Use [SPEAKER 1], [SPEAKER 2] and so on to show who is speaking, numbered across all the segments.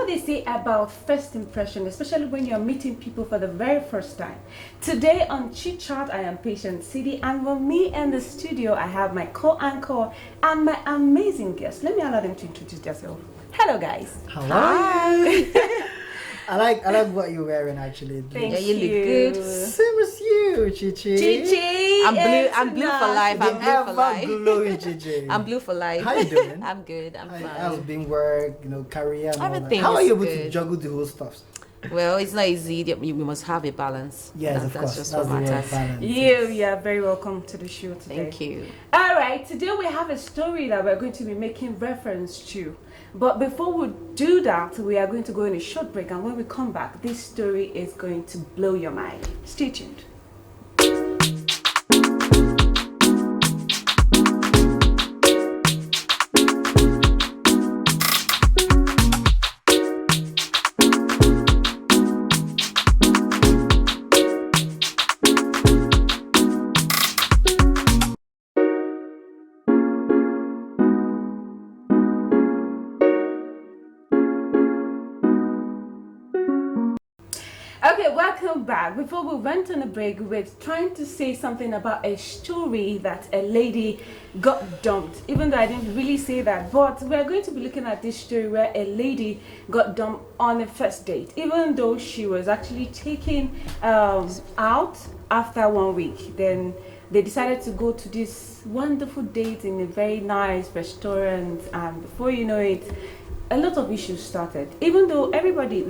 [SPEAKER 1] they say about first impression, especially when you're meeting people for the very first time. Today on Chit Chat, I am Patient City, and with me in the studio, I have my co-anchor and my amazing guest. Let me allow them to introduce themselves. Hello, guys.
[SPEAKER 2] Hello. Hi. I like what you're wearing actually.
[SPEAKER 1] Thank
[SPEAKER 3] you.
[SPEAKER 1] You
[SPEAKER 3] look good.
[SPEAKER 2] Same as you, Chichi.
[SPEAKER 1] Chichi.
[SPEAKER 3] I'm blue for life. I'm blue for life.
[SPEAKER 2] Glowing, Chichi.
[SPEAKER 3] I'm blue for life.
[SPEAKER 2] How you doing?
[SPEAKER 3] I'm good. I'm fine.
[SPEAKER 2] How's been work, career and all that?
[SPEAKER 3] Everything
[SPEAKER 2] How are you able
[SPEAKER 3] is
[SPEAKER 2] to
[SPEAKER 3] good.
[SPEAKER 2] juggle the whole stuff?
[SPEAKER 3] Well, it's not easy. We must have a balance.
[SPEAKER 2] Yes, of
[SPEAKER 3] That's
[SPEAKER 2] course.
[SPEAKER 3] just
[SPEAKER 2] That's
[SPEAKER 3] what
[SPEAKER 2] the word,
[SPEAKER 3] matters.
[SPEAKER 2] balance.
[SPEAKER 1] You are very welcome to the show today.
[SPEAKER 3] Thank you.
[SPEAKER 1] All right, today we have a story that we're going to be making reference to. But before we do that, we are going to go in a short break, and when we come back, this story is going to blow your mind. Stay tuned. Okay, welcome back. Before we went on a break, we were trying to say something about a story that a lady got dumped. Even though I didn't really say that, but we're going to be looking at this story where a lady got dumped on a first date, even though she was actually taken out after 1 week. Then they decided to go to this wonderful date in a very nice restaurant, and before you know it, a lot of issues started. Even though everybody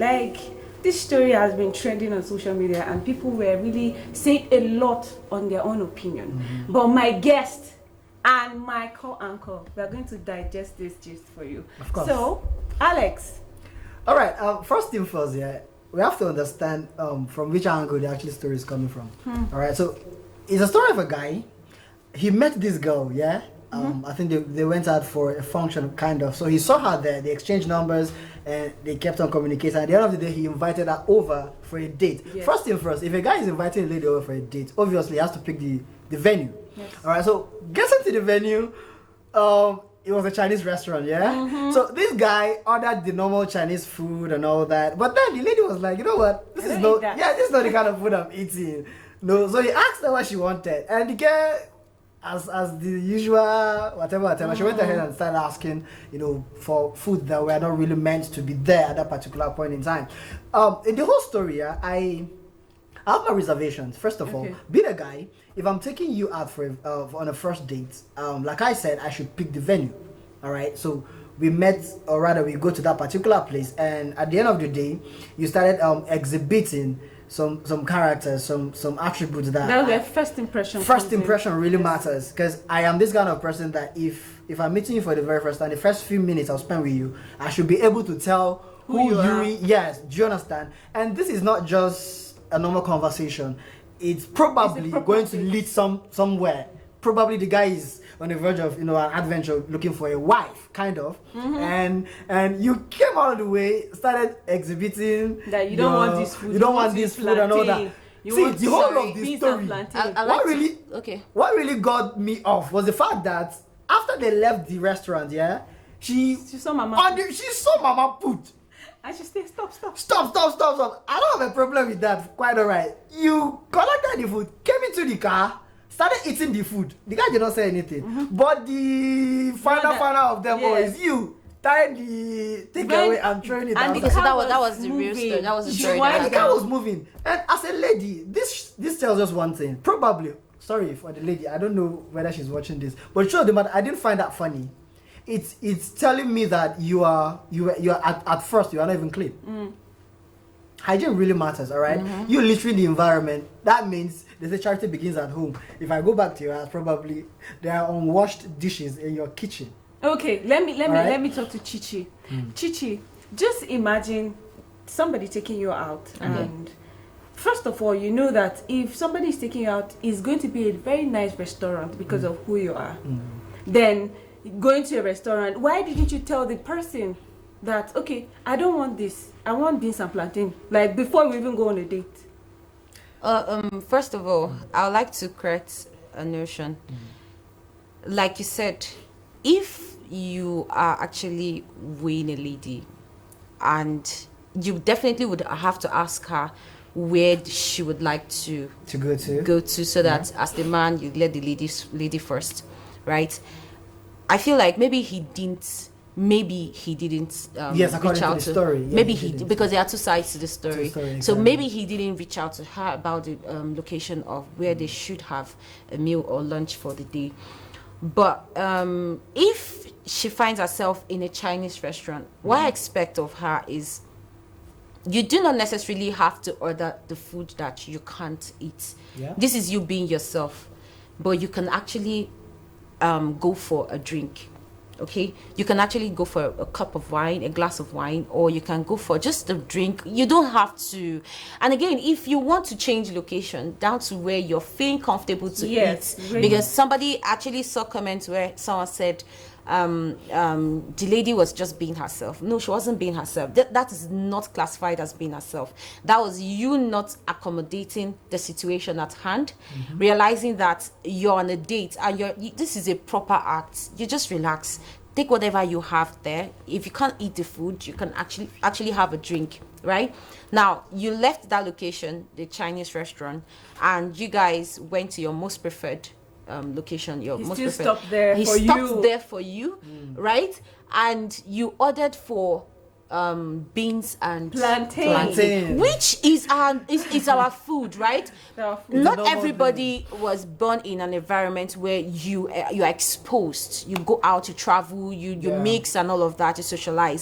[SPEAKER 1] this story has been trending on social media and people were really saying a lot on their own opinion. Mm-hmm. But my guest and my co-anchor, we are going to digest this gist for you.
[SPEAKER 2] Of course.
[SPEAKER 1] So, Alex.
[SPEAKER 2] All right. First thing first, we have to understand from which angle the actual story is coming from. All right. So, it's a story of a guy. He met this girl, I think they went out for a function, kind of. So he saw her there, they exchanged numbers, and they kept on communicating. At the end of the day, he invited her over for a date. Yes. First thing first, if a guy is inviting a lady over for a date, obviously he has to pick the venue. Yes. All right, so getting to the venue, it was a Chinese restaurant, So this guy ordered the normal Chinese food and all that. But then the lady was like, you know what? This is not the kind of food I'm eating. No, so he asked her what she wanted, and the girl, as the usual, whatever, she went ahead and started asking, for food that were not really meant to be there at that particular point in time. In the whole story, I have my reservations. First of all, being a guy, if I'm taking you out on a first date, like I said, I should pick the venue. All right, so we met, or rather, we go to that particular place, and at the end of the day, you started exhibiting some characters, some attributes that
[SPEAKER 1] was their first impression.
[SPEAKER 2] First impression really matters, because I am this kind of person that if I'm meeting you for the very first time, the first few minutes I'll spend with you, I should be able to tell who you are. Yes, do you understand? And this is not just a normal conversation. It's probably going to lead somewhere. Probably the guy is on the verge of an adventure, looking for a wife, kind of, and you came all the way, started exhibiting
[SPEAKER 1] that you don't want this food,
[SPEAKER 2] you don't want this food and all that. See, the whole of the story. What really got me off was the fact that after they left the restaurant, she saw Mama put.
[SPEAKER 1] And she said, stop.
[SPEAKER 2] I don't have a problem with that. Quite alright. You collected the food, came into the car, started eating the food. The guy did not say anything. But the final of them is you tying the takeaway and throwing it out.
[SPEAKER 3] Because that was the real story. That was the story.
[SPEAKER 2] The car was moving. And as a lady, this tells us one thing. Probably, sorry for the lady, I don't know whether she's watching this, but sure, I didn't find that funny. It's telling me that you are at first you are not even clean. Hygiene really matters, all right? You're littering the environment. That means they say charity begins at home. If I go back to your house, probably there are unwashed dishes in your kitchen.
[SPEAKER 1] Okay, let me talk to Chichi. Chichi, just imagine somebody taking you out, and first of all, you know that if somebody is taking you out, it's going to be a very nice restaurant because of who you are. Then going to a restaurant, why didn't you tell the person that, okay, I don't want this, I want beans and plantain, like before we even go on a date?
[SPEAKER 3] First of all, I would like to correct a notion. Like you said, if you are actually weighing a lady, and you definitely would have to ask her where she would like to
[SPEAKER 2] go
[SPEAKER 3] to, so that as the man you let the lady first, right? I feel like maybe he didn't
[SPEAKER 2] yes, according
[SPEAKER 3] reach out
[SPEAKER 2] to the story. Yeah,
[SPEAKER 3] maybe
[SPEAKER 2] he
[SPEAKER 3] he
[SPEAKER 2] didn't.
[SPEAKER 3] because there are two sides to the story, so
[SPEAKER 2] exactly.
[SPEAKER 3] maybe he didn't reach out to her about the location of where they should have a meal or lunch for the day. But if she finds herself in a Chinese restaurant, what I expect of her is you do not necessarily have to order the food that you can't eat.
[SPEAKER 2] Yeah.
[SPEAKER 3] This is you being yourself, but you can actually go for a drink. Okay, you can actually go for a cup of wine, a glass of wine, or you can go for just a drink. You don't have to. And again, if you want to change location down to where you're feeling comfortable to eat,
[SPEAKER 1] really.
[SPEAKER 3] because somebody actually saw comments where someone said the lady was just being herself. No, she wasn't being herself. That is not classified as being herself. That was you not accommodating the situation at hand, realizing that you're on a date and this is a proper act. You just relax, take whatever you have there. If you can't eat the food, you can actually have a drink. Right now, you left that location, the Chinese restaurant, and you guys went to your most preferred location. Your most preferred.
[SPEAKER 1] Stopped there
[SPEAKER 3] he
[SPEAKER 1] for
[SPEAKER 3] stopped
[SPEAKER 1] you.
[SPEAKER 3] there for you, right? And you ordered for beans and
[SPEAKER 1] plantain,
[SPEAKER 3] which is our food, right? Not everybody was born in an environment where you are exposed. You go out, you travel, you mix and all of that, you socialize.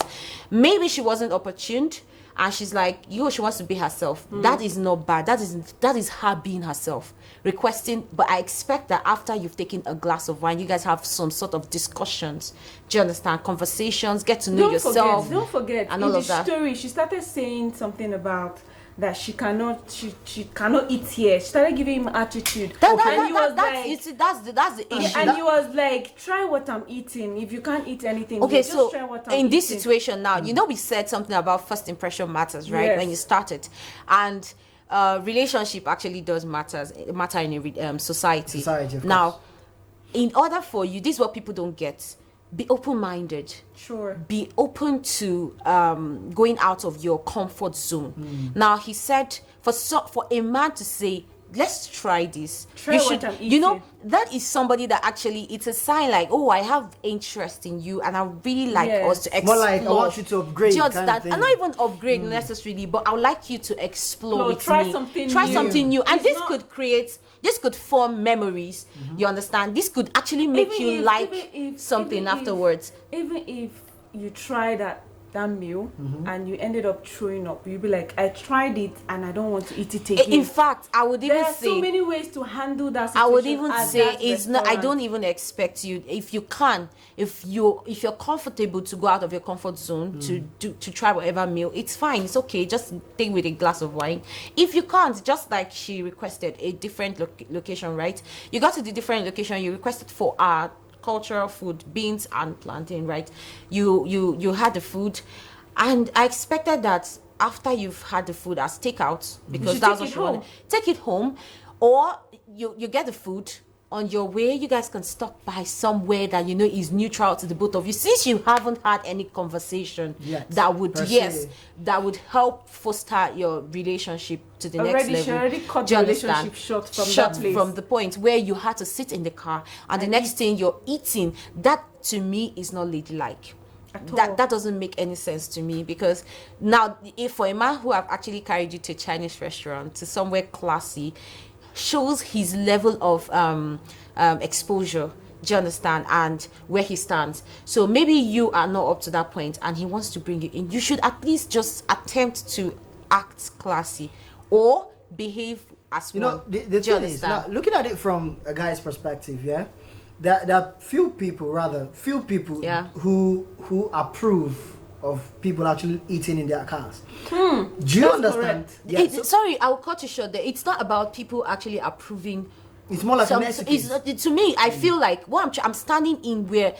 [SPEAKER 3] Maybe she wasn't opportuned, and she's like, she wants to be herself. That is not bad. That is her being herself, requesting. But I expect that after you've taken a glass of wine, you guys have some sort of discussions. Do you understand? Conversations, get to know yourself.
[SPEAKER 1] Don't forget,
[SPEAKER 3] and
[SPEAKER 1] in
[SPEAKER 3] all
[SPEAKER 1] the
[SPEAKER 3] of that.
[SPEAKER 1] story, she started saying something about that she cannot eat here. She started giving him attitude.
[SPEAKER 3] That's the issue.
[SPEAKER 1] And he was like, try what I'm eating. If you can't eat anything,
[SPEAKER 3] okay,
[SPEAKER 1] just
[SPEAKER 3] so
[SPEAKER 1] try what I'm
[SPEAKER 3] in this
[SPEAKER 1] eating.
[SPEAKER 3] situation now, we said something about first impression matters, right?
[SPEAKER 1] Yes.
[SPEAKER 3] When you started, and relationship actually does matter in a society. Now, in order for you, this is what people don't get. Be open-minded.
[SPEAKER 1] Sure.
[SPEAKER 3] Be open to going out of your comfort zone. Now, he said for a man to say, let's try this.
[SPEAKER 1] Try what I'm eating.
[SPEAKER 3] That is somebody that actually, it's a sign like, oh, I have interest in you and I really like us to explore.
[SPEAKER 2] More like, I want you to upgrade.
[SPEAKER 3] Do you understand? And not even upgrade necessarily, but I would like you to explore with
[SPEAKER 1] try
[SPEAKER 3] me.
[SPEAKER 1] Something
[SPEAKER 3] try
[SPEAKER 1] new.
[SPEAKER 3] something new. And this could form memories. You understand? This could actually make you like something afterwards.
[SPEAKER 1] Even if you try that meal and you ended up throwing up, you'll be like, I tried it and I don't want to eat it again.
[SPEAKER 3] In fact, I would even say,
[SPEAKER 1] there are so many ways to handle that situation.
[SPEAKER 3] I would even say it's not. I don't even expect you, if you can, if you're comfortable to go out of your comfort zone to try whatever meal, it's fine, it's okay. Just take with a glass of wine. If you can't, just like she requested a different location, right? You got to the different location, you requested for our cultural food, beans and plantain, right? You had the food, and I expected that after you've had the food as takeout, because that's what you want, take it home, or you get the food on your way. You guys can stop by somewhere that is neutral to the both of you, since you haven't had any conversation that would help foster your relationship to the next level.
[SPEAKER 1] She already cut the relationship short from that place.
[SPEAKER 3] From the point where you had to sit in the car and the next thing you're eating. That to me is not ladylike. That doesn't make any sense to me, because now, if for a man who have actually carried you to a Chinese restaurant, to somewhere classy, shows his level of exposure, do you understand, and where he stands. So maybe you are not up to that point and he wants to bring you in. You should at least just attempt to act classy or behave as one.
[SPEAKER 2] The thing is, now, looking at it from a guy's perspective, there are few people who approve of people actually eating in their cars. Do you understand?
[SPEAKER 3] Sorry, I'll cut you short there. It's not about people actually approving.
[SPEAKER 2] It's more like an etiquette.
[SPEAKER 3] To me, I feel like I'm standing in where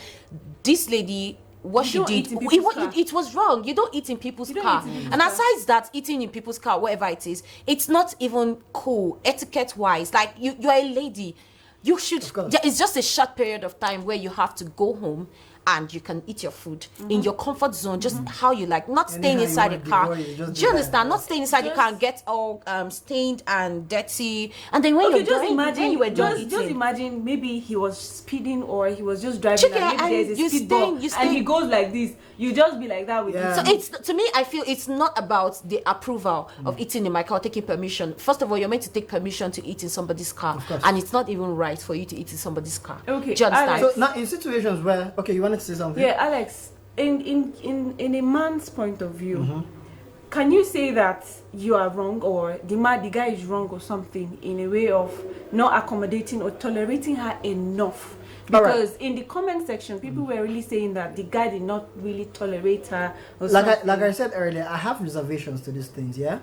[SPEAKER 3] this lady, what she did, it was wrong. You don't eat in people's car. And aside that, eating in people's car, whatever it is, it's not even cool, etiquette-wise. Like, you're a lady. You should. It's just a short period of time where you have to go home and you can eat your food in your comfort zone, just how you like, not
[SPEAKER 2] Anyhow
[SPEAKER 3] staying
[SPEAKER 2] you
[SPEAKER 3] inside the
[SPEAKER 2] want,
[SPEAKER 3] car.
[SPEAKER 2] before you just
[SPEAKER 3] Do you
[SPEAKER 2] do that.
[SPEAKER 3] understand? Not staying inside the car and get all stained and dirty. And then when
[SPEAKER 1] Okay,
[SPEAKER 3] you're
[SPEAKER 1] just
[SPEAKER 3] done,
[SPEAKER 1] imagine.
[SPEAKER 3] when you were done
[SPEAKER 1] Just
[SPEAKER 3] eating,
[SPEAKER 1] imagine maybe he was speeding or he was just driving.
[SPEAKER 3] Chicken,
[SPEAKER 1] And maybe
[SPEAKER 3] and
[SPEAKER 1] there's
[SPEAKER 3] you
[SPEAKER 1] a speed
[SPEAKER 3] stay-
[SPEAKER 1] bump
[SPEAKER 3] you
[SPEAKER 1] and he
[SPEAKER 3] stay-
[SPEAKER 1] goes like this. You just be like that with
[SPEAKER 2] Yeah.
[SPEAKER 1] him.
[SPEAKER 3] so it's, to me, I feel it's not about the approval of eating in my car or taking permission. First of all, you're meant to take permission to eat in somebody's car,
[SPEAKER 2] Of course.
[SPEAKER 3] and it's not even right for you to eat in somebody's car.
[SPEAKER 1] Okay,
[SPEAKER 3] Do you understand?
[SPEAKER 1] Alex.
[SPEAKER 2] So now in situations where, okay, you wanted to say something?
[SPEAKER 1] Yeah, Alex. In a man's point of view,
[SPEAKER 2] Mm-hmm.
[SPEAKER 1] can you say that you are wrong or the guy is wrong or something in a way of not accommodating or tolerating her enough?
[SPEAKER 2] All right.
[SPEAKER 1] Because in the comment section, people were really saying that the guy did not really tolerate her. Or
[SPEAKER 2] like
[SPEAKER 1] something.
[SPEAKER 2] I said earlier, I have reservations to these things, yeah?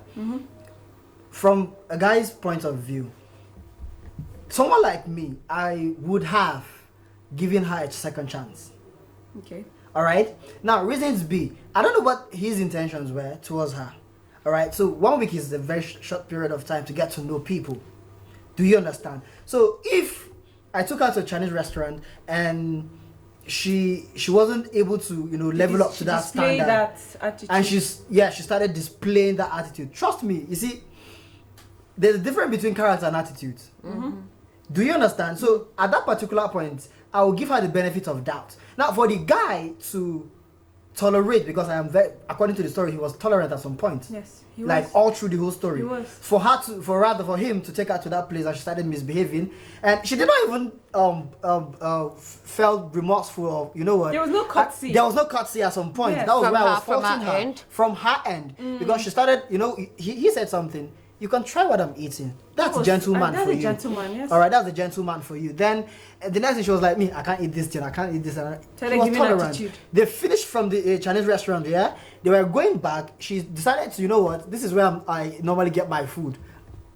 [SPEAKER 2] From a guy's point of view, someone like me, I would have given her a second chance.
[SPEAKER 1] Okay.
[SPEAKER 2] All right. Now, reasons be, I don't know what his intentions were towards her. All right. So 1 week is a very short period of time to get to know people. Do you understand? So if I took her to a Chinese restaurant and she wasn't able to level up to that
[SPEAKER 1] Display
[SPEAKER 2] standard,
[SPEAKER 1] that attitude.
[SPEAKER 2] and she started displaying that attitude. Trust me, you see, there's a difference between character and attitude. Do you understand? So at that particular point, I will give her the benefit of doubt. Now, for the guy to tolerate, because according to the story, he was tolerant at some point.
[SPEAKER 1] Yes, he
[SPEAKER 2] Like
[SPEAKER 1] was.
[SPEAKER 2] all through the whole story.
[SPEAKER 1] He was.
[SPEAKER 2] For him to take her to that place and she started misbehaving, and she did not even felt remorseful of, you know what?
[SPEAKER 1] There was no cutscene.
[SPEAKER 2] There was no cutscene at some point.
[SPEAKER 1] Yes.
[SPEAKER 2] That was
[SPEAKER 3] From
[SPEAKER 2] where I
[SPEAKER 3] her-
[SPEAKER 2] was
[SPEAKER 3] from her
[SPEAKER 2] faulting her.
[SPEAKER 3] end?
[SPEAKER 2] From her end. Because she started, he said something. You can try what I'm eating. That's
[SPEAKER 1] was-
[SPEAKER 2] gentleman
[SPEAKER 1] that's
[SPEAKER 2] for
[SPEAKER 1] a
[SPEAKER 2] you.
[SPEAKER 1] gentleman, yes.
[SPEAKER 2] All right, that's a gentleman for you. Then the next thing she was like, me, I can't eat this thing. I can't eat this. And
[SPEAKER 1] Started
[SPEAKER 2] she was
[SPEAKER 1] giving
[SPEAKER 2] tolerant.
[SPEAKER 1] attitude.
[SPEAKER 2] They finished from the Chinese restaurant. Yeah, they were going back. She decided to, you know what? This is where I normally get my food.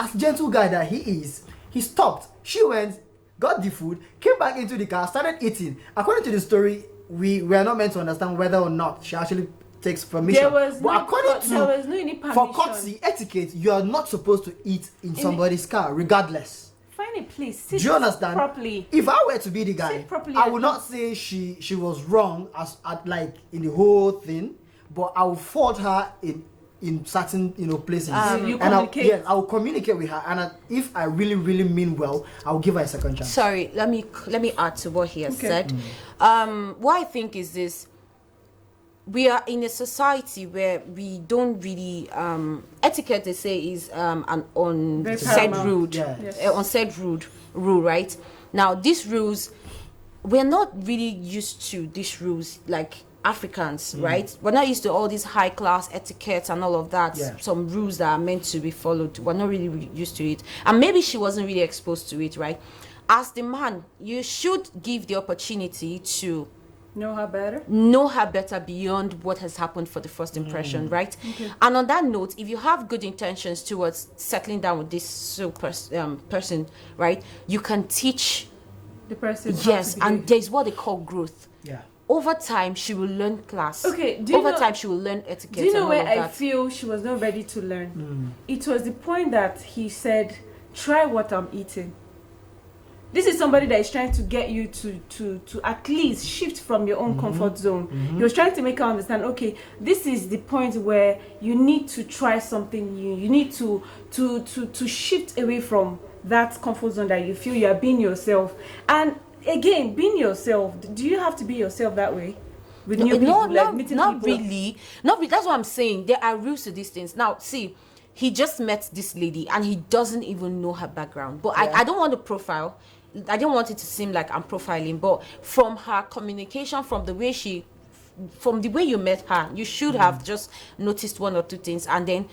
[SPEAKER 2] As gentle guy that he is, he stopped. She went, got the food, came back into the car, started eating. According to the story, we were not meant to understand whether or not she actually takes permission.
[SPEAKER 1] There was
[SPEAKER 2] But
[SPEAKER 1] no
[SPEAKER 2] according
[SPEAKER 1] co-
[SPEAKER 2] to
[SPEAKER 1] there was no any
[SPEAKER 2] for
[SPEAKER 1] permission.
[SPEAKER 2] courtesy etiquette, you are not supposed to eat in somebody's car, regardless.
[SPEAKER 1] Find a place. Sit
[SPEAKER 2] Do you understand?
[SPEAKER 1] properly.
[SPEAKER 2] If I were to be the guy,
[SPEAKER 1] Sit properly
[SPEAKER 2] I
[SPEAKER 1] and
[SPEAKER 2] would not say she was wrong like in the whole thing, but I will fault her in certain places.
[SPEAKER 1] You
[SPEAKER 2] and
[SPEAKER 1] communicate.
[SPEAKER 2] I will communicate with her, and if I really mean well, I will give her a second chance.
[SPEAKER 3] Sorry, let me add to what he has
[SPEAKER 1] Okay.
[SPEAKER 3] said. What I think is this: we are in a society where we don't really etiquette. They say is an
[SPEAKER 1] Very
[SPEAKER 3] unsaid
[SPEAKER 1] paramount.
[SPEAKER 3] rule,
[SPEAKER 2] Yeah.
[SPEAKER 1] Yes.
[SPEAKER 3] unsaid rule, right? Now these rules, we're not really used to these rules like Africans, right? We're not used to all these high class etiquette and all of that.
[SPEAKER 2] Yeah.
[SPEAKER 3] Some rules that are meant to be followed. We're not really used to it, and maybe she wasn't really exposed to it, right? As the man, you should give the opportunity to
[SPEAKER 1] Know her better.
[SPEAKER 3] know her better beyond what has happened for the first impression, right? And on that note, if you have good intentions towards settling down with this person, right, you can teach.
[SPEAKER 1] The person. how
[SPEAKER 3] Yes,
[SPEAKER 1] to
[SPEAKER 3] and
[SPEAKER 1] behave.
[SPEAKER 3] there's what they call growth.
[SPEAKER 2] Yeah.
[SPEAKER 3] Over time, she will learn class.
[SPEAKER 1] Okay, do you
[SPEAKER 3] Over
[SPEAKER 1] know-
[SPEAKER 3] time, she will learn etiquette.
[SPEAKER 1] Do you know
[SPEAKER 3] and
[SPEAKER 1] where
[SPEAKER 3] all of
[SPEAKER 1] I
[SPEAKER 3] that.
[SPEAKER 1] feel she was not ready to learn? It was the point that he said, "Try what I'm eating." This is somebody that is trying to get you to at least shift from your own comfort zone. He was trying to make her understand, okay, this is the point where you need to try something new. You need to shift away from that comfort zone that you feel you are being yourself. And again, being yourself, do you have to be yourself that way? With new people, like meeting
[SPEAKER 3] not
[SPEAKER 1] people?
[SPEAKER 3] really. Not really. That's what I'm saying. There are rules to these things. Now, see, he just met this lady and he doesn't even know her background. But I don't want to profile. I don't want it to seem like I'm profiling. But from her communication, from the way you met her, you should have just noticed one or two things. And then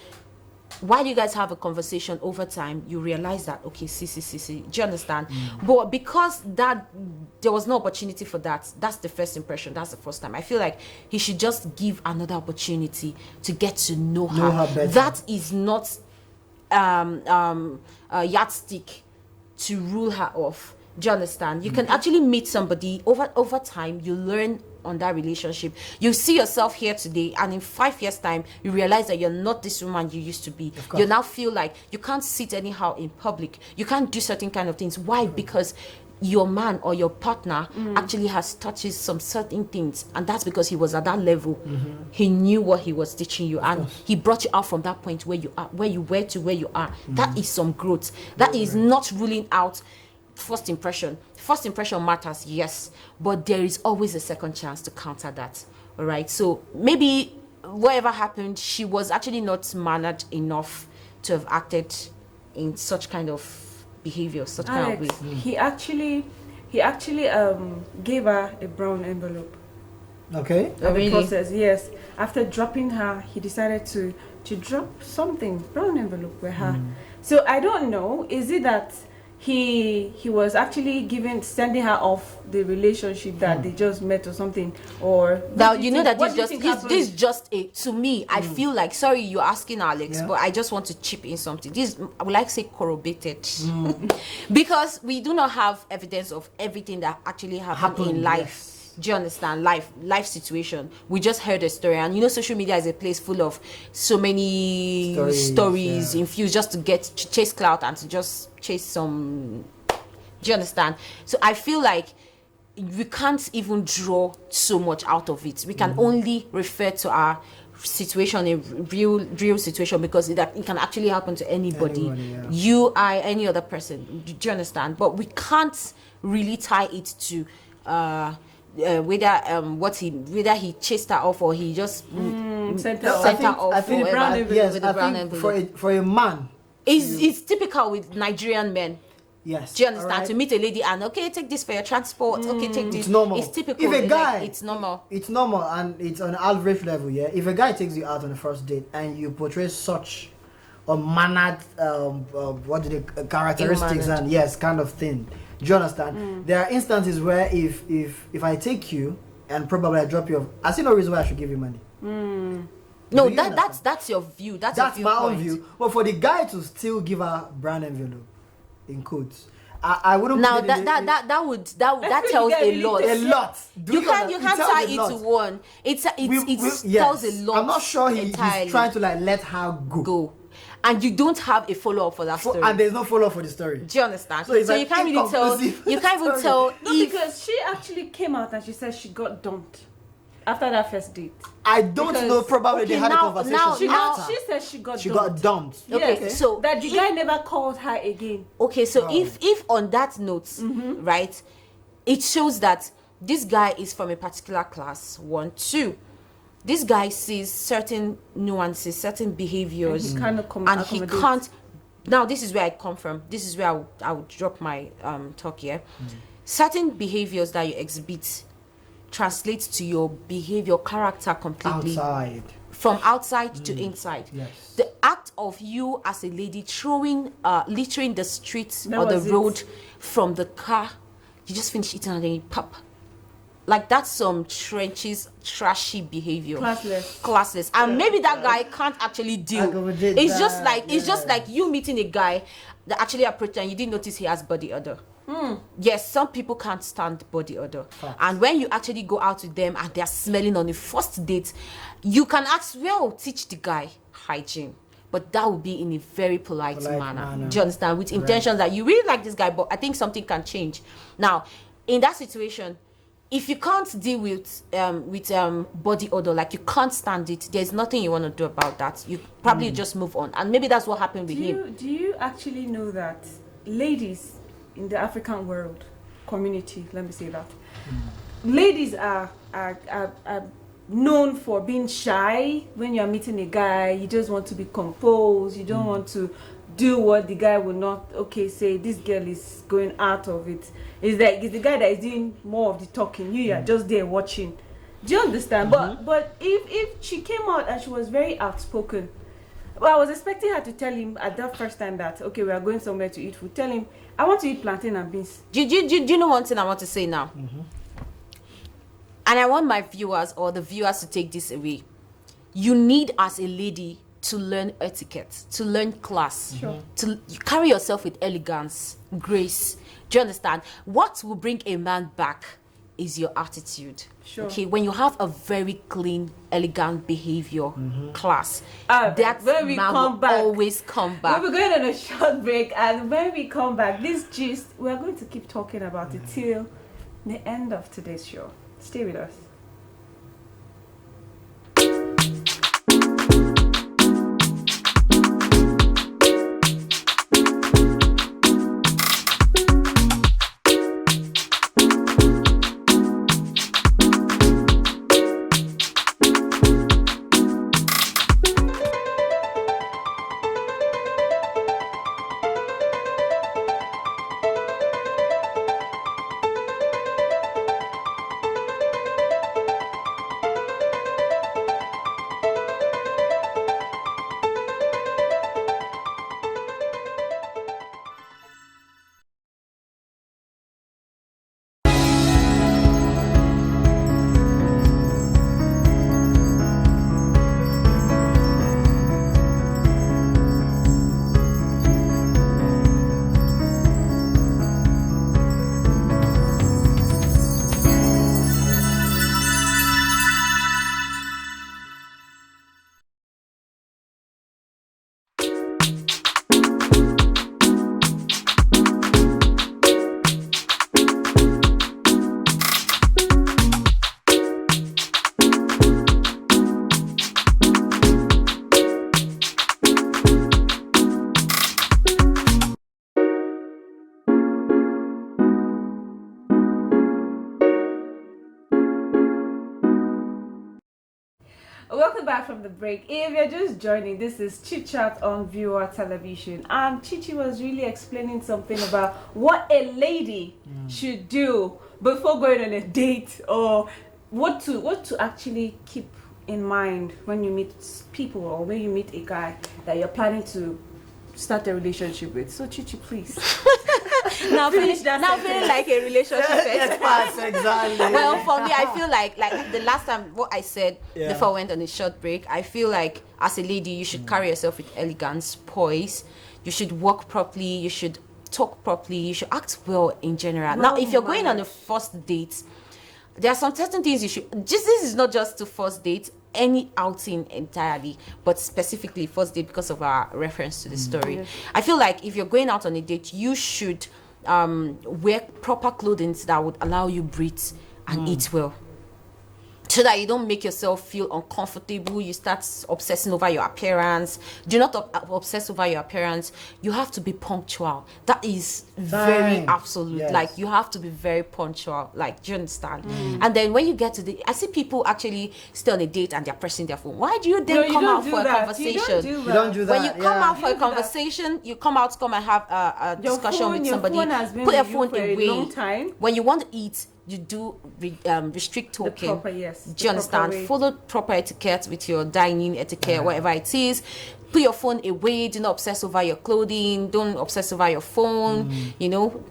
[SPEAKER 3] while you guys have a conversation over time, you realize that, okay, see. Do you understand? But because there was no opportunity for that, that's the first impression. That's the first time. I feel like he should just give another opportunity to get to know her.
[SPEAKER 2] better.
[SPEAKER 3] That is not a yardstick to rule her off. Do you understand? You can actually meet somebody over time. You learn on that relationship. You see yourself here today, and in 5 years' time, you realize that you're not this woman you used to be. You now feel like you can't sit anyhow in public. You can't do certain kind of things. Why? Because your man or your partner actually has touches some certain things, and that's because he was at that level. He knew what he was teaching you, and he brought you out from that point where you are, where you were to where you are. That is some growth. That is not ruling out first impression. First impression matters, yes, but there is always a second chance to counter that. All right, so maybe whatever happened, she was actually not mannered enough to have acted in such kind of behavior, such kind of way.
[SPEAKER 1] He actually gave her a brown envelope.
[SPEAKER 2] Okay.
[SPEAKER 3] Really?
[SPEAKER 1] The process, yes. After dropping her, he decided to drop something, brown envelope with her. So I don't know, is it that he was actually sending her off the relationship that they just met or something, or
[SPEAKER 3] now you know that this just a, to me I feel like, sorry you're asking Alex, but I just want to chip in something. This I would like to say corroborated because we do not have evidence of everything that actually happened in life. Do you understand? Life situation. We just heard a story, and you know, social media is a place full of so many stories infused just to chase clout and to just chase some. Do you understand? So I feel like we can't even draw so much out of it. We can only refer to our situation, a real situation, because it can actually happen to anybody. You, I, any other person. Do you understand? But we can't really tie it to whether he chased her off or he just
[SPEAKER 1] sent her off.
[SPEAKER 2] I think for a man,
[SPEAKER 3] it's typical with Nigerian men.
[SPEAKER 2] Yes.
[SPEAKER 3] Do you understand? To meet a lady and okay, take this for your transport. Okay, take this.
[SPEAKER 2] It's normal.
[SPEAKER 3] It's typical.
[SPEAKER 2] If a guy,
[SPEAKER 3] it's normal.
[SPEAKER 2] It's normal, and it's on an average level. Yeah. If a guy takes you out on the first date and you portray such unmannered, characteristics and yes, kind of thing. Do you understand? There are instances where if I take you and probably I drop you off, I see no reason why I should give you money.
[SPEAKER 3] No, that's your view. That's
[SPEAKER 2] my own view. But for the guy to still give a brand envelope, in quotes, I wouldn't.
[SPEAKER 3] Now that tells a lot.
[SPEAKER 2] A lot.
[SPEAKER 3] You can't tie it to one. It tells a lot.
[SPEAKER 2] I'm not sure he's trying to like let her go.
[SPEAKER 3] And you don't have a follow-up for that story.
[SPEAKER 2] And there's no follow-up for the story.
[SPEAKER 3] Do you understand?
[SPEAKER 2] So
[SPEAKER 3] you can't really tell. You can't even tell.
[SPEAKER 1] No, because she actually came out and she said she got dumped after that first date.
[SPEAKER 2] I don't know. Probably they had a conversation.
[SPEAKER 1] She said she got
[SPEAKER 2] dumped.
[SPEAKER 3] Okay, so
[SPEAKER 1] that the guy never called her again.
[SPEAKER 3] Okay, so if on that note, right, it shows that this guy is from a particular class. 1, 2. This guy sees certain nuances, certain behaviors, and he can't. Now, this is where I come from. This is where I would drop my talk here. Certain behaviors that you exhibit translates to your behavior, character completely. From outside to inside.
[SPEAKER 2] Yes.
[SPEAKER 3] The act of you as a lady littering the streets or the road from the car, you just finish eating and then you pop. Like that's some trashy behavior. Classless. And maybe that guy can't actually deal. It's just like you meeting a guy that actually approached and you didn't notice he has body odor. Yes, some people can't stand body odor. And when you actually go out with them and they're smelling on the first date, you can ask, well, teach the guy hygiene. But that would be in a very polite manner. Do you understand? With intentions that you really like this guy, but I think something can change. Now, in that situation, if you can't deal with body odor, like you can't stand it, there's nothing you want to do about that. You probably just move on, and maybe that's what happened with him.
[SPEAKER 1] Do you actually know that ladies in the African world community, let me say that, ladies are known for being shy. When you're meeting a guy, you just want to be composed. You don't want to do what the guy will not say this girl is going out of it. It's like it's the guy that is doing more of the talking. You are just there watching. Do you understand? But if she came out and she was very outspoken, well, I was expecting her to tell him at that first time that we are going somewhere to eat food. Tell him I want to eat plantain and beans.
[SPEAKER 3] Do you know one thing I want to say now? And I want my viewers or the viewers to take this away. You need, as a lady, to learn etiquette, to learn class, to carry yourself with elegance, grace. Do you understand? What will bring a man back is your attitude.
[SPEAKER 1] Sure.
[SPEAKER 3] Okay, when you have a very clean, elegant behavior class,
[SPEAKER 1] That when we
[SPEAKER 3] man
[SPEAKER 1] come
[SPEAKER 3] will
[SPEAKER 1] back,
[SPEAKER 3] always come back.
[SPEAKER 1] we'll be going on a short break, and when we come back, this gist, we're going to keep talking about it till the end of today's show. Stay with us. Welcome back from the break. If you're just joining, this is Chit Chat on Viewer Television, and Chichi was really explaining something about what a lady should do before going on a date, or what to actually keep in mind when you meet people, or when you meet a guy that you're planning to start a relationship with. So Chichi, please.
[SPEAKER 3] now feeling like a relationship expert.
[SPEAKER 2] Exactly.
[SPEAKER 3] Well, for me, I feel like the last time what I said before I went on a short break, I feel like as a lady you should carry yourself with elegance, poise. You should walk properly. You should talk properly. You should act well in general. Now, if you're going on a first date, there are some certain things you should. This is not just to first date, any outing entirely, but specifically first date because of our reference to the story.
[SPEAKER 1] Yes.
[SPEAKER 3] I feel like if you're going out on a date, you should wear proper clothing that would allow you breathe and eat well, so that you don't make yourself feel uncomfortable. You start obsessing over your appearance. Do not obsess over your appearance. You have to be punctual. That is very absolute.
[SPEAKER 2] Yes.
[SPEAKER 3] Like, you have to be very punctual. Like, do you understand? And then when you get to I see people actually stay on a date and they're pressing their phone. Why do you then come out for a conversation?
[SPEAKER 2] You don't do that.
[SPEAKER 3] When you come out for a conversation, you come out to come and have a discussion with somebody.
[SPEAKER 1] Your phone has been
[SPEAKER 3] Put your
[SPEAKER 1] with
[SPEAKER 3] phone
[SPEAKER 1] you for
[SPEAKER 3] away.
[SPEAKER 1] a long time.
[SPEAKER 3] When you want to eat, you do restrict talking.
[SPEAKER 1] Proper, yes.
[SPEAKER 3] Do you understand? Follow proper etiquette with your dining etiquette, whatever it is. Put your phone away. Do not obsess over your clothing. Don't obsess over your phone. You know,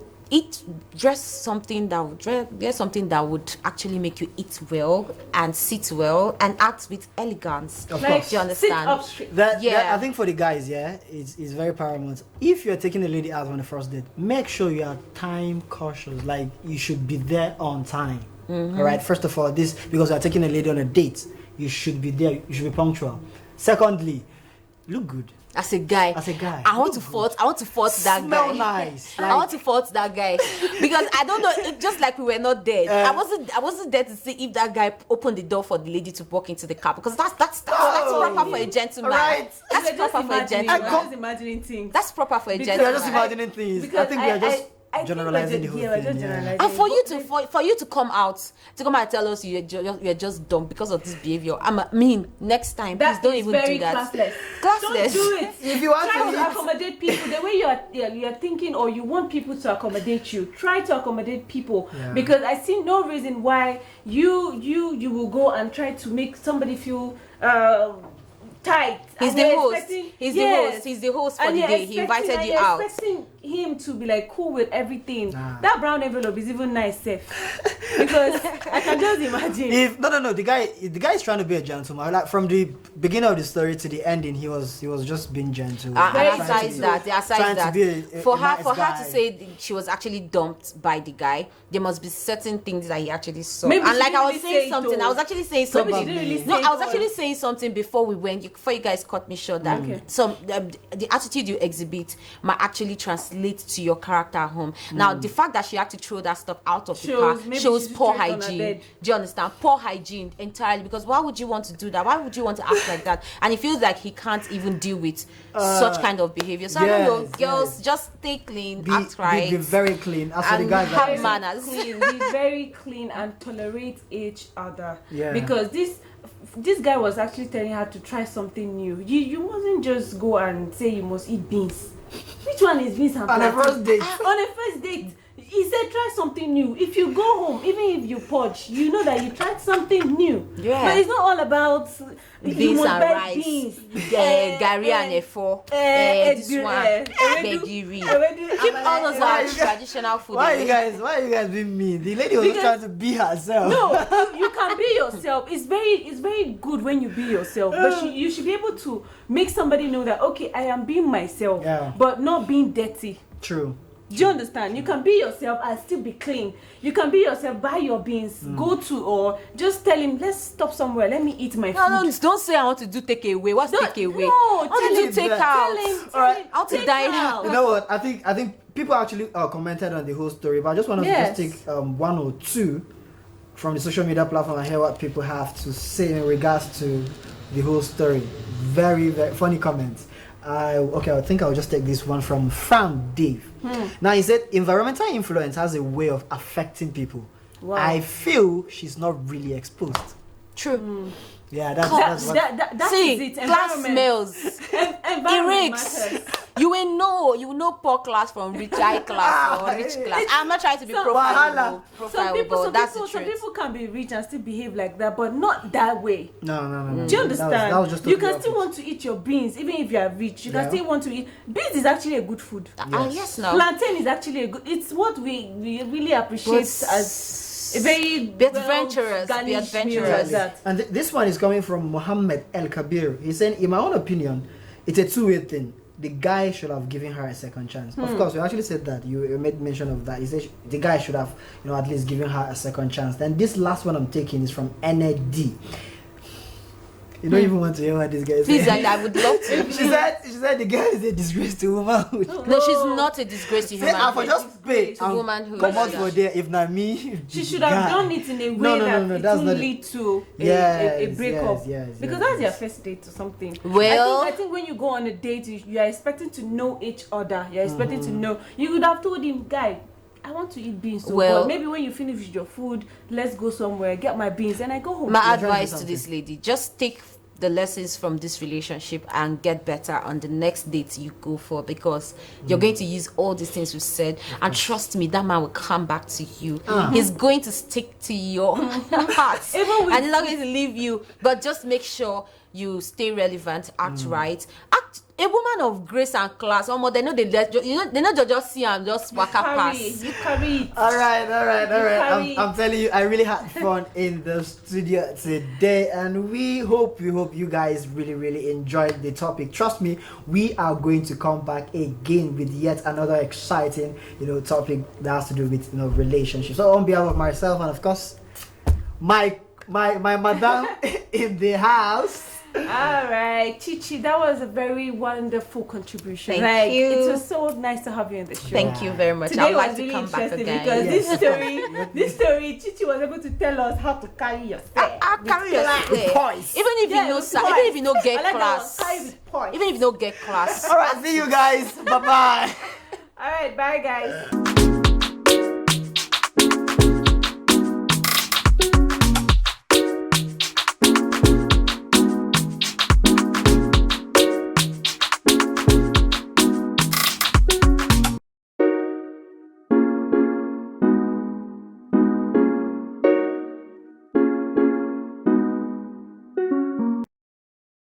[SPEAKER 3] dress something that would actually make you eat well and sit well and act with elegance.
[SPEAKER 2] Of
[SPEAKER 1] Like,
[SPEAKER 2] course.
[SPEAKER 3] Do you understand?
[SPEAKER 1] sit up straight.
[SPEAKER 2] That I think for the guys, it's very paramount. If you're taking a lady out on the first date, make sure you are time cautious. Like, you should be there on time. All right. First of all, because you're taking a lady on a date, you should be there. You should be punctual. Secondly, look good.
[SPEAKER 3] As a guy, I want to fault that
[SPEAKER 2] Smell
[SPEAKER 3] guy.
[SPEAKER 2] nice.
[SPEAKER 3] I want to fault that guy because I don't know. It's just like we were not there. I wasn't there to see if that guy opened the door for the lady to walk into the car, because that's proper for a gentleman.
[SPEAKER 2] Right.
[SPEAKER 3] That's proper for a gentleman.
[SPEAKER 1] I'm just imagining things.
[SPEAKER 3] That's proper for a
[SPEAKER 1] Because
[SPEAKER 2] We're
[SPEAKER 3] gentleman.
[SPEAKER 2] just imagining things. I think we are just generalizing the whole thing. Yeah.
[SPEAKER 3] And for you to come out and tell us you're just dumb because of this behavior. Next time, please don't even do that.
[SPEAKER 1] Don't do it.
[SPEAKER 2] If you want
[SPEAKER 1] Try
[SPEAKER 2] to
[SPEAKER 1] to accommodate people the way you're thinking, or you want people to accommodate you. Try to accommodate people, because I see no reason why you will go and try to make somebody feel tight.
[SPEAKER 3] He's the host. He's the host for the day. He invited you out.
[SPEAKER 1] him to be like cool with everything. That brown envelope is even nice, safe. Because I can just imagine.
[SPEAKER 2] If no, the guy is trying to be a gentleman. Like from the beginning of the story to the ending, he was just being gentle.
[SPEAKER 3] Aside that, for her
[SPEAKER 2] guy.
[SPEAKER 3] to say she was actually dumped by the guy, there must be certain things that he actually saw.
[SPEAKER 1] Maybe
[SPEAKER 3] and like I was
[SPEAKER 1] really
[SPEAKER 3] saying something, I was actually saying something.
[SPEAKER 1] Maybe she didn't really
[SPEAKER 3] No,
[SPEAKER 1] say
[SPEAKER 3] I was
[SPEAKER 1] it
[SPEAKER 3] actually
[SPEAKER 1] all.
[SPEAKER 3] saying something before you guys cut me short. That the attitude you exhibit might actually translate to your character at home. Now, the fact that she had to throw that stuff out of the car
[SPEAKER 1] Maybe
[SPEAKER 3] shows
[SPEAKER 1] she's
[SPEAKER 3] poor
[SPEAKER 1] straight on her
[SPEAKER 3] hygiene.
[SPEAKER 1] bed.
[SPEAKER 3] Do you understand? Poor hygiene entirely. Because why would you want to do that? Why would you want to act like that? And it feels like he can't even deal with such kind of behavior. So I don't know, girls, just stay clean, act right,
[SPEAKER 2] be very clean. As for the
[SPEAKER 3] and
[SPEAKER 2] guys,
[SPEAKER 3] have manners.
[SPEAKER 1] Clean, be very clean and tolerate each other.
[SPEAKER 2] Yeah.
[SPEAKER 1] Because this guy was actually telling her to try something new. You mustn't just go and say you must eat beans. Which one is beans and
[SPEAKER 2] on a
[SPEAKER 1] plantain?
[SPEAKER 2] first date.
[SPEAKER 1] On a first date. He said try something new. If you go home, even if you purge, you know that you tried something new.
[SPEAKER 3] Yeah.
[SPEAKER 1] But it's not all about you
[SPEAKER 3] Beans
[SPEAKER 1] must
[SPEAKER 3] and
[SPEAKER 1] buy
[SPEAKER 3] rice,
[SPEAKER 1] beans.
[SPEAKER 3] Gary and Efo, this one, Begiri. Keep all those our traditional food.
[SPEAKER 2] Why
[SPEAKER 3] away.
[SPEAKER 2] you guys being mean? The lady was just trying to be herself.
[SPEAKER 1] No, you can be yourself. It's very good when you be yourself. But you should be able to make somebody know that okay, I am being myself, but not being dirty.
[SPEAKER 2] True.
[SPEAKER 1] Do you understand? You can be yourself and still be clean. You can be yourself, buy your beans, go to, or just tell him, let's stop somewhere, let me eat my food.
[SPEAKER 3] No, don't say I want to do takeaway. What's takeaway?
[SPEAKER 1] No,
[SPEAKER 3] I want to do
[SPEAKER 1] tell
[SPEAKER 3] take
[SPEAKER 1] him,
[SPEAKER 3] out.
[SPEAKER 1] All right,
[SPEAKER 3] I want to dine out.
[SPEAKER 2] You know what? I think people actually commented on the whole story, but I just want to just take one or two from the social media platform and hear what people have to say in regards to the whole story. Very, very funny comments. I think I'll just take this one from Frank Dave. Now he said environmental influence has a way of affecting people.
[SPEAKER 1] Wow.
[SPEAKER 2] I feel she's not really exposed.
[SPEAKER 3] True.
[SPEAKER 2] Yeah, that's what.
[SPEAKER 1] That
[SPEAKER 3] See,
[SPEAKER 1] is it.
[SPEAKER 3] class
[SPEAKER 1] Environment.
[SPEAKER 3] smells.
[SPEAKER 1] Environment
[SPEAKER 3] Eric's.
[SPEAKER 1] matters.
[SPEAKER 3] You will know poor class from rich high class or rich class. I'm not trying to be profile,
[SPEAKER 1] Some
[SPEAKER 3] that's the
[SPEAKER 1] some
[SPEAKER 3] truth.
[SPEAKER 1] people can be rich and still behave like that, but not that way.
[SPEAKER 2] No.
[SPEAKER 1] Do you understand?
[SPEAKER 2] That was just
[SPEAKER 1] you
[SPEAKER 2] totally
[SPEAKER 1] can still
[SPEAKER 2] opposite.
[SPEAKER 1] want to eat your beans even if you are rich. You can still want to eat beans. Is actually a good food.
[SPEAKER 3] Yes, no.
[SPEAKER 1] Plantain is actually a good. It's what we really appreciate as a very
[SPEAKER 3] be adventurous. Be adventurous.
[SPEAKER 1] That.
[SPEAKER 2] And this one is coming from Mohammed El Kabir. He's saying, in my own opinion, it's a two-way thing. The guy should have given her a second chance. Of course, you actually said that. You made mention of that. He said the guy should have, at least given her a second chance. Then this last one I'm taking is from ND. You don't even want to hear what this guy is
[SPEAKER 3] Please,
[SPEAKER 2] saying.
[SPEAKER 3] I would love to.
[SPEAKER 2] She said the girl is a disgrace to womanhood.
[SPEAKER 3] No, she's not a disgrace to
[SPEAKER 2] Say, I for
[SPEAKER 3] humanity.
[SPEAKER 2] just pay
[SPEAKER 3] To
[SPEAKER 2] and
[SPEAKER 3] womanhood.
[SPEAKER 2] come out for there. If not me,
[SPEAKER 1] She should
[SPEAKER 2] the
[SPEAKER 1] have
[SPEAKER 2] guy.
[SPEAKER 1] done it in a way
[SPEAKER 2] No,
[SPEAKER 1] that it
[SPEAKER 2] that's
[SPEAKER 1] will
[SPEAKER 2] not
[SPEAKER 1] lead to a
[SPEAKER 2] Yes,
[SPEAKER 1] breakup.
[SPEAKER 2] yes,
[SPEAKER 1] because that's your first date or something.
[SPEAKER 3] Well-
[SPEAKER 1] I think when you go on a date, you are expecting to know each other. You're expecting to know. You would have told him, guy, I want to eat beans. So
[SPEAKER 3] Well-
[SPEAKER 1] but maybe when you finish with your food, let's go somewhere, get my beans, and I go home.
[SPEAKER 3] My
[SPEAKER 2] You're trying to
[SPEAKER 3] advice
[SPEAKER 2] do
[SPEAKER 3] to this lady: just take the lessons from this relationship and get better on the next date you go for, because you're going to use all these things we said, and trust me, that man will come back to you. He's going to stick to your heart,
[SPEAKER 1] Even with-
[SPEAKER 3] and he's not going to leave you. But just make sure you stay relevant, act right, act a woman of grace and class. They know they not just see and just walk up pass.
[SPEAKER 1] You carry it.
[SPEAKER 2] All right.
[SPEAKER 1] carry-
[SPEAKER 2] I'm telling you, I really had fun in the studio today, and we hope you guys really enjoyed the topic. Trust me, we are going to come back again with yet another exciting, topic that has to do with relationships. So on behalf of myself and of course my madam in the house.
[SPEAKER 1] All right, Chichi, that was a very wonderful contribution.
[SPEAKER 3] Thank you.
[SPEAKER 1] It was so nice to have you in the show.
[SPEAKER 3] Thank you very much.
[SPEAKER 1] Today
[SPEAKER 3] I'd like
[SPEAKER 1] was
[SPEAKER 3] to
[SPEAKER 1] really
[SPEAKER 3] come back
[SPEAKER 1] interesting
[SPEAKER 3] again.
[SPEAKER 1] because
[SPEAKER 2] Yes.
[SPEAKER 1] this story, Chichi was able to tell us how to carry yourself.
[SPEAKER 3] Carry yourself.
[SPEAKER 2] With poise.
[SPEAKER 3] Even if you know,
[SPEAKER 1] with
[SPEAKER 3] even if you know
[SPEAKER 1] poise.
[SPEAKER 3] get
[SPEAKER 1] I like that
[SPEAKER 3] class,
[SPEAKER 1] one, carry with poise.
[SPEAKER 3] even if you don't get class.
[SPEAKER 2] All right, see you guys. Bye bye.
[SPEAKER 1] All right, bye guys.